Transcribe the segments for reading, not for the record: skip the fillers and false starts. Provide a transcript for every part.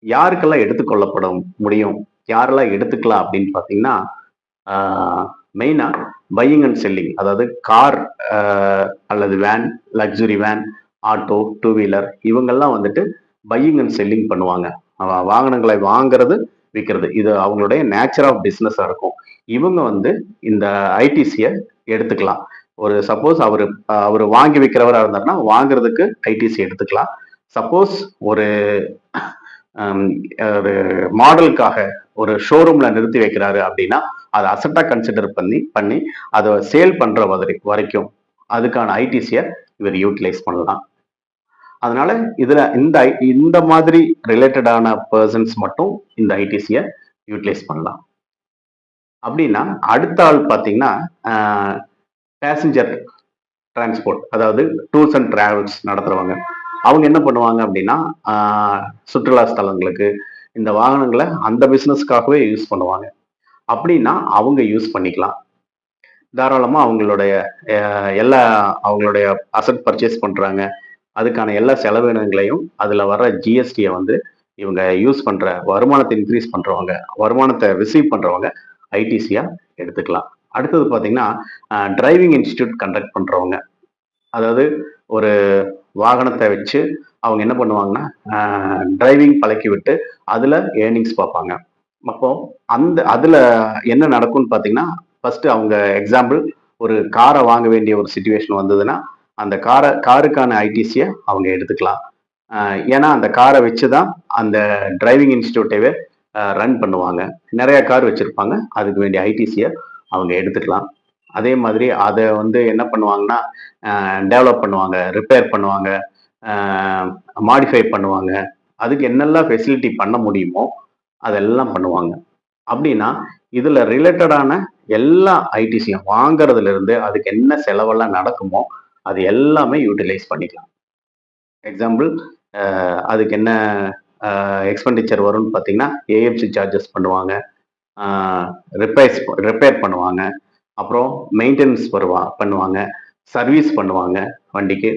யாருக்கெல்லாம் எடுத்துக்கொள்ளப்பட முடியும்? யாரெல்லாம் எடுத்துக்கலாம் அப்படின்னு பார்த்தீங்கன்னா, ஆ மெயினா பையிங் அண்ட் செல்லிங். அதாவது கார் அ அல்லது van, luxury van, auto, two wheeler இவங்கெல்லாம் வந்துட்டு பையிங் அண்ட் செல்லிங் பண்ணுவாங்க. வாகனங்களை வாங்குறது, விக்கிறது. இது அவங்களுடைய நேச்சர் ஆஃப் பிசினஸா இருக்கும். இவங்க வந்து இந்த ஐடிசிய எடுத்துக்கலாம். ஒரு சப்போஸ் அவரு வாங்கி விக்கிறவரா இருந்தாருன்னா, வாங்குறதுக்கு ஐடிசி எடுத்துக்கலாம். சப்போஸ் ஒரு அம் ஒரு மாடலுக்காக ஒரு ஷோரூம்ல நிறுத்தி வைக்கிறாரு அப்படின்னா, அத அசெட்டா கன்சிடர் பண்ணி அத சேல் பண்ற வரைக்கும் அதுக்கான ஐடிசிய இவர் யூட்டிலைஸ் பண்ணலாம். அதனால இதுல இந்த மாதிரி ரிலேட்டடான பெர்சன்ஸ் மட்டும் இந்த ஐடிசிய யூட்டிலைஸ் பண்ணலாம். அப்படின்னா, அடுத்த ஆள் பார்த்தீங்கன்னா, அ பேசஞ்சர் டிரான்ஸ்போர்ட் அதாவது டூர்ஸ் அண்ட் டிராவல்ஸ் நடத்துறவங்க. அவங்க என்ன பண்ணுவாங்க அப்படின்னா, ஆ சுற்றுலா ஸ்தலங்களுக்கு இந்த வாகனங்கள அந்த பிசினஸ்க்காகவே யூஸ் பண்ணுவாங்க. அப்படின்னா அவங்க யூஸ் பண்ணிக்கலாம். தாராளமா அவங்களுடைய அ எல்லா அவங்களுடைய அசெட் பர்ச்சேஸ் பண்றாங்க. அதுக்கான எல்லா செலவினங்களையும் அதுல வர ஜிஎஸ்டிய வந்து இவங்க யூஸ் பண்ற வருமானத்த இன்கிரீஸ் பண்றவங்க, வருமானத்த ரிசீவ் பண்றவங்க ஐடிசியா எடுத்துக்கலாம். அடுத்தது பார்த்தீங்கன்னா, டிரைவிங் இன்ஸ்டிடியூட் கண்டக்ட் பண்றவங்க. அதாவது ஒரு வாகனத்த வச்சு அவங்க என்ன பண்ணுவாங்கன்னா, டிரைவிங் பழக்கிவிட்டு அதுல ஏர்னிங்ஸ் பார்ப்பாங்க. அப்போ அதுல என்ன நடக்கும்னு பார்த்தீங்கன்னா, ஃபர்ஸ்ட் அவங்க எக்ஸாம்பிள் ஒரு கார வாங்க வேண்டிய ஒரு சிச்சுவேஷன் வந்ததுன்னா, அந்த காருக்கான ஐடிசிய அவங்க எடுத்துக்கலாம். அ ஏன்னா அந்த கார வச்சு தான் அந்த டிரைவிங் இன்ஸ்டிடியூட்டவே ரன் பண்ணுவாங்க. நெறைய கார் வச்சிருப்பாங்க. அதுக்கு வேண்டிய ஐடிசிய அவங்க எடுத்துக்கலாம். அதே மாதிரி அத வந்து என்ன பண்ணுவாங்கன்னா, டெவலப் பண்ணுவாங்க, ரிப்பேர் பண்ணுவாங்க, அ மாடிஃபை பண்ணுவாங்க. அதுக்கு என்னெல்லாம் ஃபெசிலிட்டி பண்ண முடியுமோ, அதெல்லாம் பண்ணுவாங்க. அப்படின்னா, இதுல ரிலேட்டடான எல்லா ஐடிசியும் வாங்குறதுலருந்து அதுக்கு என்ன செலவெல்லாம் நடக்குமோ, அது எல்லாமே யூட்டிலைஸ் பண்ணிக்கலாம். எக்ஸாம்பிள் அதுக்கு என்ன எக்ஸ்பெண்டிச்சர் வரும்னு பார்த்தீங்கன்னா, ஏஎம்சி சார்ஜஸ் பண்ணுவாங்க. ஆ ரிப்பேர்ஸ் ரிப்பேர் பண்ணுவாங்க. அப்புறம் மெயின்டனன்ஸ் பண்ணுவாங்க. சர்வீஸ் பண்ணுவாங்க வண்டிக்கு.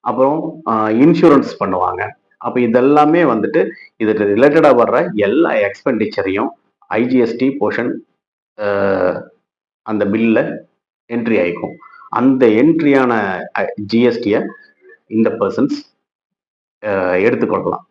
அப்புறம் அ இன்சூரன்ஸ் பண்ணுவாங்க. அப்ப இதெல்லாமே வந்துட்டு இதுக்கு ரிலேட்டடா வர்ற எல்லா எக்ஸ்பெண்டிச்சரையும் ஐஜிஎஸ்டி போர்ஷன் அ அந்த பில்ல என்ட்ரி ஆயிக்கும். அந்த என்ட்ரியான ஜிஎஸ்டிய இந்த பெர்சன்ஸ் எடுத்துக்கொள்ளலாம்.